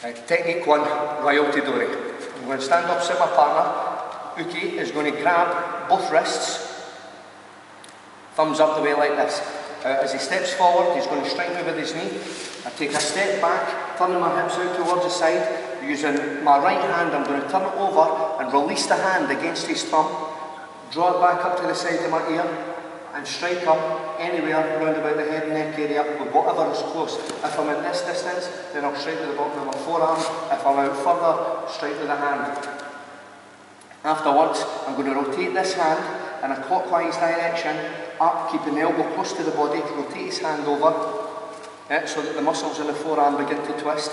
Technique 1, Royalty Dory. I'm going to stand opposite my partner. Uki is going to grab both wrists, thumbs up the way like this. As he steps forward, he's going to strike me with his knee. I take a step back, turning my hips out towards the side. Using my right hand, I'm going to turn it over and release the hand against his thumb. Draw it back up to the side of my ear and strike him anywhere round about the head and neck area with whatever is close. If I'm at this distance, then I'll strike with the bottom of my forearm. If I'm out further, strike with the hand. Afterwards, I'm going to rotate this hand in a clockwise direction, up, keeping the elbow close to the body, rotate his hand over, so that the muscles in the forearm begin to twist.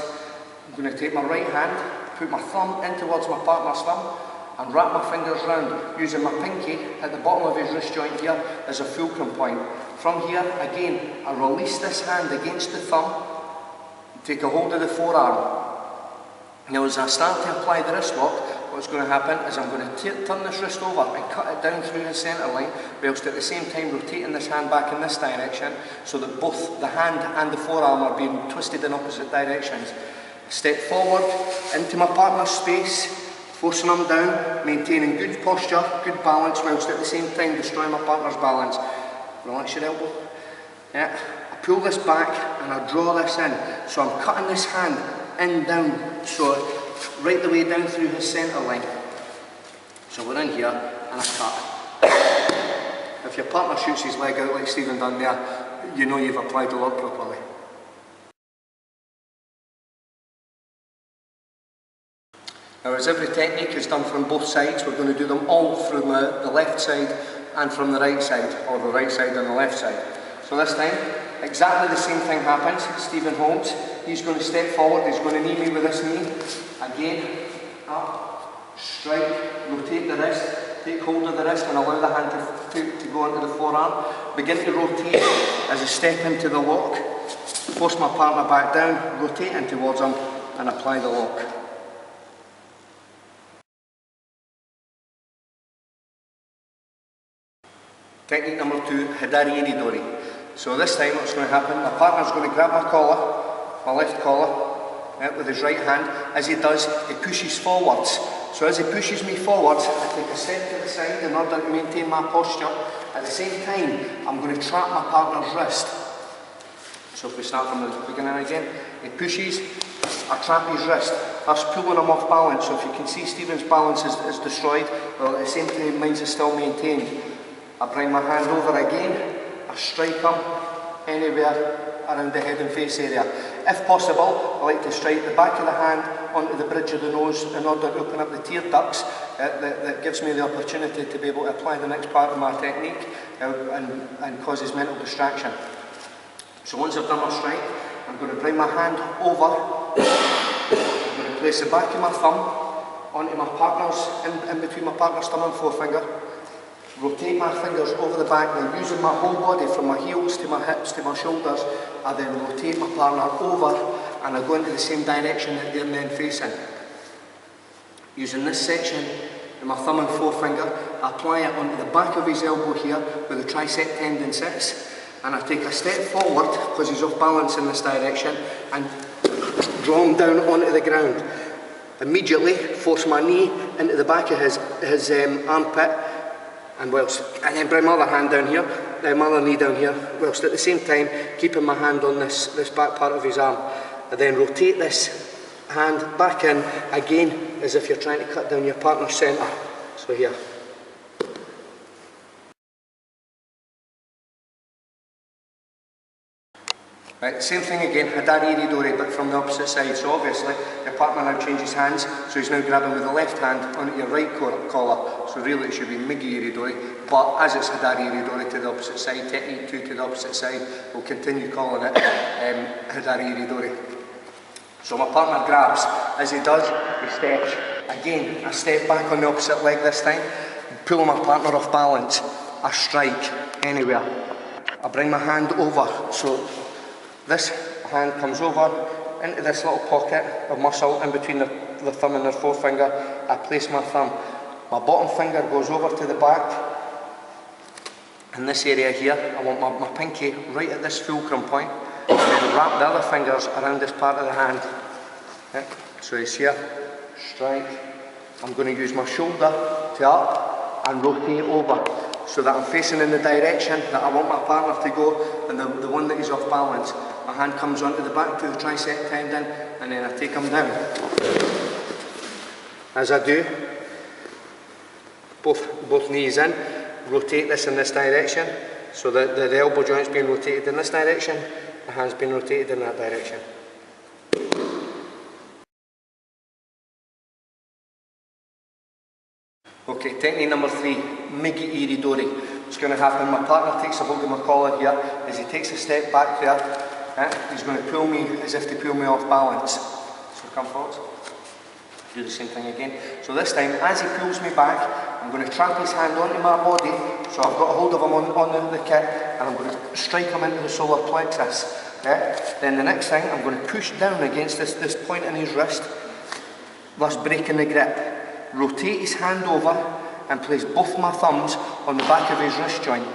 I'm going to take my right hand, put my thumb in towards my partner's thumb, and wrap my fingers round, using my pinky at the bottom of his wrist joint here as a fulcrum point. From here, again, I release this hand against the thumb, take a hold of the forearm. Now as I start to apply the wrist lock, what's going to happen is I'm going to turn this wrist over and cut it down through the centre line, whilst at the same time rotating this hand back in this direction, so that both the hand and the forearm are being twisted in opposite directions. Step forward into my partner's space, forcing them down, maintaining good posture, good balance, whilst at the same time destroying my partner's balance. Relax your elbow. I pull this back and I draw this in. So I'm cutting this hand in, down, so right the way down through his centre line. So we're in here and I cut. If your partner shoots his leg out like Stephen done there, you know you've applied the lock properly. Now, as every technique is done from both sides, we're going to do them all from the left side and from the right side, or the right side and the left side. So this time, exactly the same thing happens. Stephen holds, he's going to step forward, he's going to knee me with this knee. Again, up, strike, rotate the wrist, take hold of the wrist and allow the hand to go into the forearm. Begin to rotate as I step into the lock. Force my partner back down, rotate in towards him and apply the lock. Technique number 2, Hidari Iridori. So this time what's going to happen, my partner's going to grab my collar, my left collar, with his right hand. As he does, he pushes forwards. So as he pushes me forwards, I take a step to the side in order to maintain my posture. At the same time, I'm going to trap my partner's wrist. So if we start from the beginning again, he pushes, I trap his wrist. That's pulling him off balance. So if you can see Stephen's balance is destroyed, well at the same time mine's is still maintained. I bring my hand over again, I strike him anywhere around the head and face area. If possible, I like to strike the back of the hand onto the bridge of the nose in order to open up the tear ducts. That gives me the opportunity to be able to apply the next part of my technique and causes mental distraction. So once I've done my strike, I'm going to bring my hand over, I'm going to place the back of my thumb onto my partner's, in between my partner's thumb and forefinger. Rotate my fingers over the back, then using my whole body from my heels to my hips to my shoulders, I then rotate my partner over and I go into the same direction that they're then facing. Using this section with my thumb and forefinger, I apply it onto the back of his elbow here where the tricep tendon sits, and I take a step forward because he's off balance in this direction and draw him down onto the ground. Immediately force my knee into the back of his armpit. And then bring my other hand down here, my other knee down here, whilst at the same time keeping my hand on this back part of his arm. I then rotate this hand back in, again as if you're trying to cut down your partner's centre. So here. Right, same thing again, Hidari Iridori, but from the opposite side. So obviously, your partner now changes hands, so he's now grabbing with the left hand onto your right collar. So really it should be Migi Iridori, but as it's Hidari Iridori to the opposite side, technique 2 to the opposite side, we'll continue calling it Hidari Iridori. So my partner grabs, as he does, he steps. Again, I step back on the opposite leg this time, pull my partner off balance, I strike anywhere. I bring my hand over, so this hand comes over into this little pocket of muscle in between the thumb and the forefinger. I place my thumb. My bottom finger goes over to the back. In this area here, I want my pinky right at this fulcrum point, and then wrap the other fingers around this part of the hand. Yeah. So he's here, strike. I'm going to use my shoulder to up and rotate over so that I'm facing in the direction that I want my partner to go, and the one that is off balance. My hand comes onto the back to the tricep tendon, and then I take him down. As I do, both knees in, rotate this in this direction, so that the elbow joint's being rotated in this direction, the hand's being rotated in that direction. Okay, technique number 3, Migi Iridori. What's going to happen, my partner takes a hold of my collar here, as he takes a step back there, he's going to pull me as if to pull me off balance. So come forward, do the same thing again. So this time, as he pulls me back, I'm going to trap his hand onto my body, so I've got a hold of him on the kit, and I'm going to strike him into the solar plexus. Then the next thing, I'm going to push down against this point in his wrist, thus breaking the grip. Rotate his hand over and place both my thumbs on the back of his wrist joint.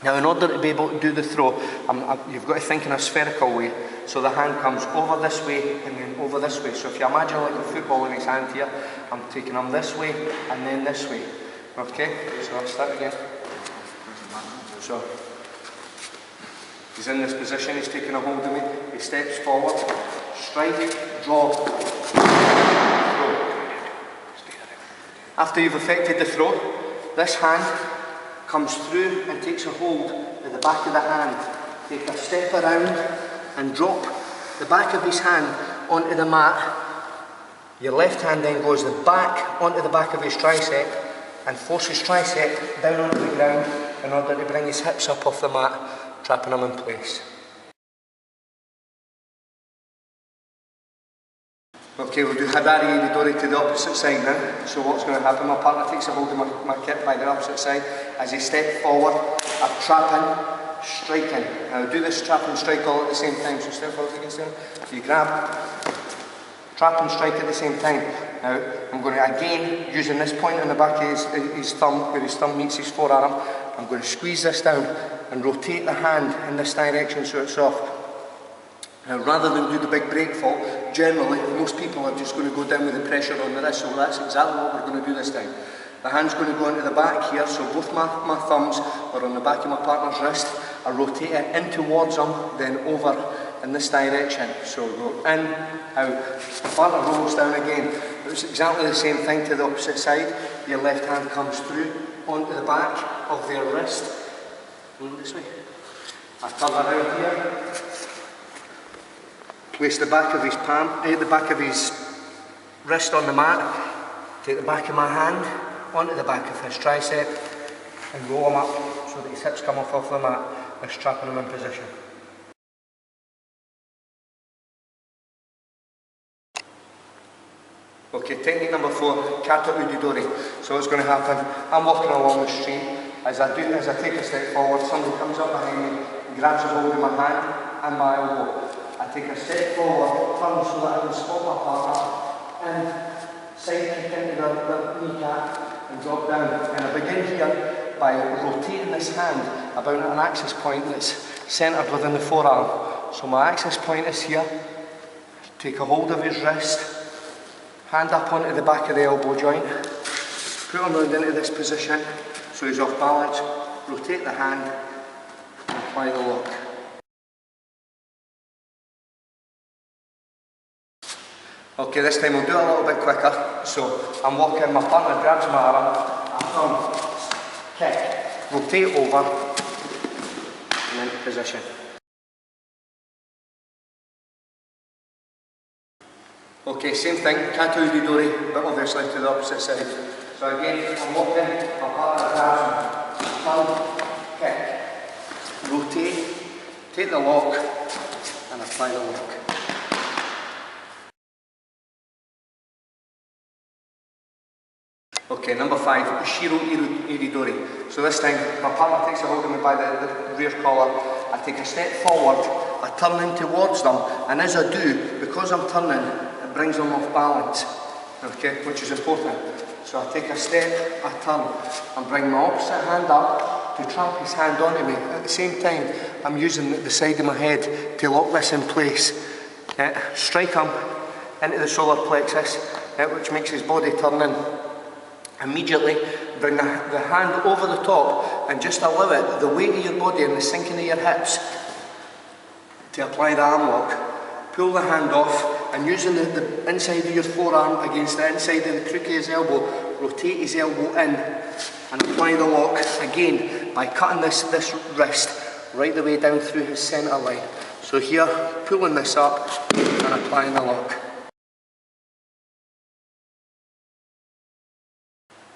Now, in order to be able to do the throw, you've got to think in a spherical way. So the hand comes over this way and then over this way. So if you imagine like a football in his hand here, I'm taking him this way and then this way. Okay, so I'll start again. So he's in this position, he's taking a hold of me, he steps forward, strike, draw, throw. After you've effected the throw, this hand comes through and takes a hold of the back of the hand. Take a step around and drop the back of his hand onto the mat. Your left hand then goes back onto the back of his tricep and force his tricep down onto the ground in order to bring his hips up off the mat, trapping him in place. Okay, we'll do Hadari Iridori to the opposite side now. So what's going to happen, my partner takes a hold of my kit by the opposite side. As he steps forward, I'm trapping, striking. Now do this trap and strike all at the same time. So step forward against him. So you grab, trap and strike at the same time. Now I'm going to again, using this point on the back of his thumb, where his thumb meets his forearm, I'm going to squeeze this down and rotate the hand in this direction so it's off. Now, rather than do the big break fall, generally, most people are just going to go down with the pressure on the wrist, so that's exactly what we're going to do this time. The hand's going to go into the back here, so both my thumbs are on the back of my partner's wrist. I rotate it in towards him, then over in this direction. So go in, out. The partner rolls down again. It's exactly the same thing to the opposite side. Your left hand comes through onto the back of their wrist. This way. I turn around here. Place the back of his palm, the back of his wrist on the mat, take the back of my hand onto the back of his tricep and roll him up so that his hips come off the mat, thus trapping him in position. Okay, technique number 4, Kata Udidori. So what's going to happen, I'm walking along the street, as I take a step forward, somebody comes up behind me, grabs a hold of my hand and my elbow. I take a step forward, turn so that I can spot my partner, and side kick into the kneecap and drop down. And I begin here by rotating this hand about an axis point that's centred within the forearm. So my axis point is here, take a hold of his wrist, hand up onto the back of the elbow joint, put him round into this position so he's off balance, rotate the hand and apply the lock. Okay, this time we'll do it a little bit quicker. So I'm walking, my partner grabs my arm, I thumb, kick, rotate over, and into position. Okay, same thing, Kata Udidori, but obviously to the opposite side. So again, I'm walking, my partner grabs me, thumb, kick, rotate, take the lock, and apply the lock. Okay, number 5, Shiro Iridori. So this time, my partner takes a hold of me by the rear collar, I take a step forward, I turn in towards them, and as I do, because I'm turning, it brings them off balance, okay, which is important. So I take a step, I turn, and bring my opposite hand up to trap his hand onto me. At the same time, I'm using the side of my head to lock this in place. Strike him, into the solar plexus, which makes his body turn in. Immediately bring the hand over the top and just allow it, the weight of your body and the sinking of your hips, to apply the arm lock. Pull the hand off and using the inside of your forearm against the inside of the crook of his elbow, rotate his elbow in and apply the lock again by cutting this wrist right the way down through his centre line. So here, pulling this up and applying the lock.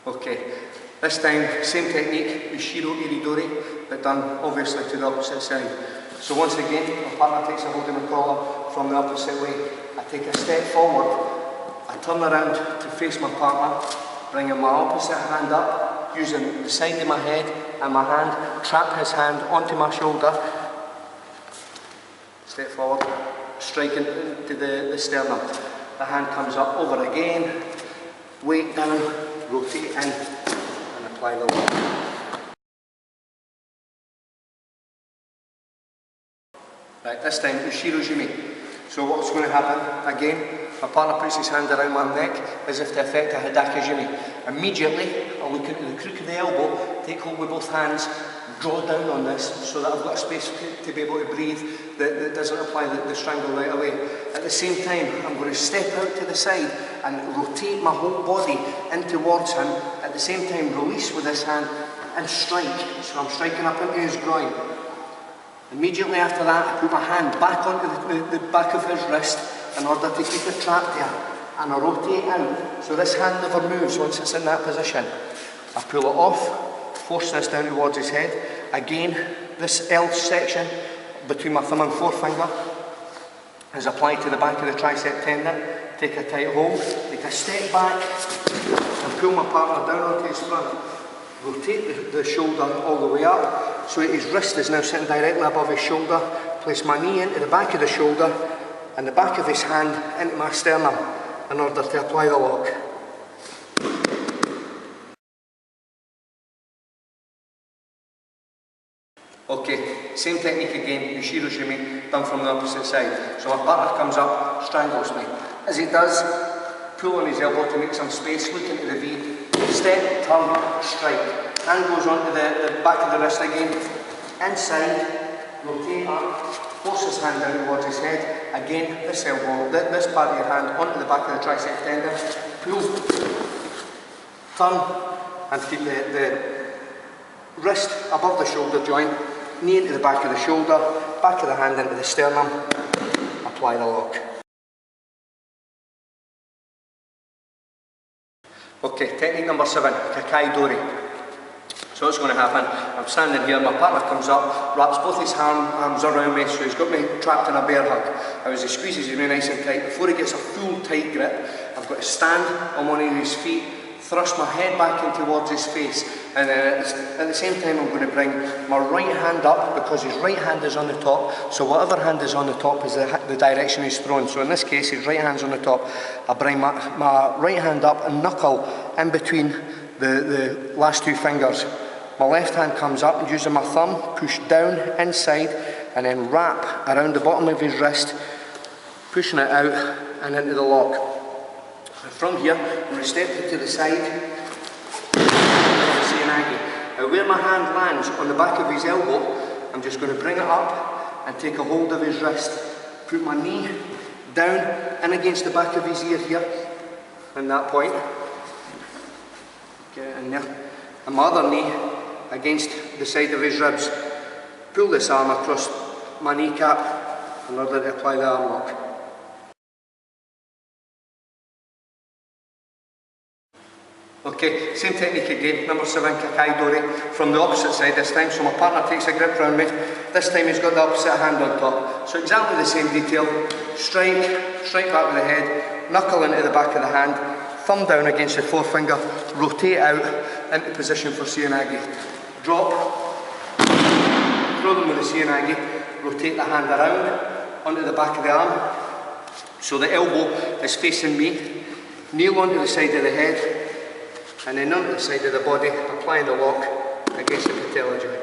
Okay, this time, same technique, Ushiro Iridori, but done obviously to the opposite side. So once again, my partner takes a hold of my collar from the opposite way. I take a step forward, I turn around to face my partner, bringing my opposite hand up, using the side of my head and my hand, trap his hand onto my shoulder, step forward, striking into the sternum. The hand comes up over again, weight down, rotate in and apply the lock. Right, this time Ushiro Jimi. So what's going to happen again? My partner puts his hand around my neck as if to effect a Hidaka Jimi. Immediately I'll look into the crook of the elbow, take hold with both hands, draw down on this so that I've got a space to be able to breathe that doesn't apply the strangle right away. At the same time, I'm going to step out to the side and rotate my whole body in towards him. At the same time, release with this hand and strike. So I'm striking up into his groin. Immediately after that, I put my hand back onto the back of his wrist in order to keep it trapped there. And I rotate out, so this hand never moves once it's in that position. I pull it off, force this down towards his head. Again, this L section between my thumb and forefinger is applied to the back of the tricep tendon. Take a tight hold, take a step back and pull my partner down onto his front. Rotate the shoulder all the way up, so his wrist is now sitting directly above his shoulder. Place my knee into the back of the shoulder and the back of his hand into my sternum in order to apply the lock. Okay, same technique again, Ushiro Jimi, done from the opposite side. So my partner comes up, strangles me. As he does, pull on his elbow to make some space, look into the V, step, turn, strike. Hand goes onto the back of the wrist again, inside, rotate up, force his hand down towards his head. Again, this elbow, this part of your hand onto the back of the tricep tendon, pull, turn, and keep the wrist above the shoulder joint, knee into the back of the shoulder, back of the hand into the sternum, apply the lock. Okay, technique number 7, Kakai Dori. So what's going to happen? I'm standing here, my partner comes up, wraps both his arms around me, so he's got me trapped in a bear hug. As he squeezes me nice and tight, before he gets a full tight grip, I've got to stand on one of his feet, thrust my head back in towards his face, and at the same time I'm going to bring my right hand up because his right hand is on the top, so whatever hand is on the top is the direction he's thrown. So in this case his right hand's on the top. I bring my right hand up and knuckle in between the last two fingers. My left hand comes up and using my thumb, push down inside and then wrap around the bottom of his wrist, pushing it out and into the lock. And from here, I'm going to step to the side, and where my hand lands on the back of his elbow, I'm just going to bring it up and take a hold of his wrist. Put my knee down and against the back of his ear here, in that point. Get it in there. And my other knee against the side of his ribs. Pull this arm across my kneecap in order to apply the arm lock. Okay, same technique again, number 7, Kakai Dori, from the opposite side this time, so my partner takes a grip round me. This time he's got the opposite hand on top. So exactly the same detail, strike back with the head, knuckle into the back of the hand, thumb down against the forefinger, rotate out into position for Seoinage. Drop, throw them with the Seoinage, rotate the hand around onto the back of the arm, so the elbow is facing me, kneel onto the side of the head, and then onto the side of the body, applying the lock against the patella joint.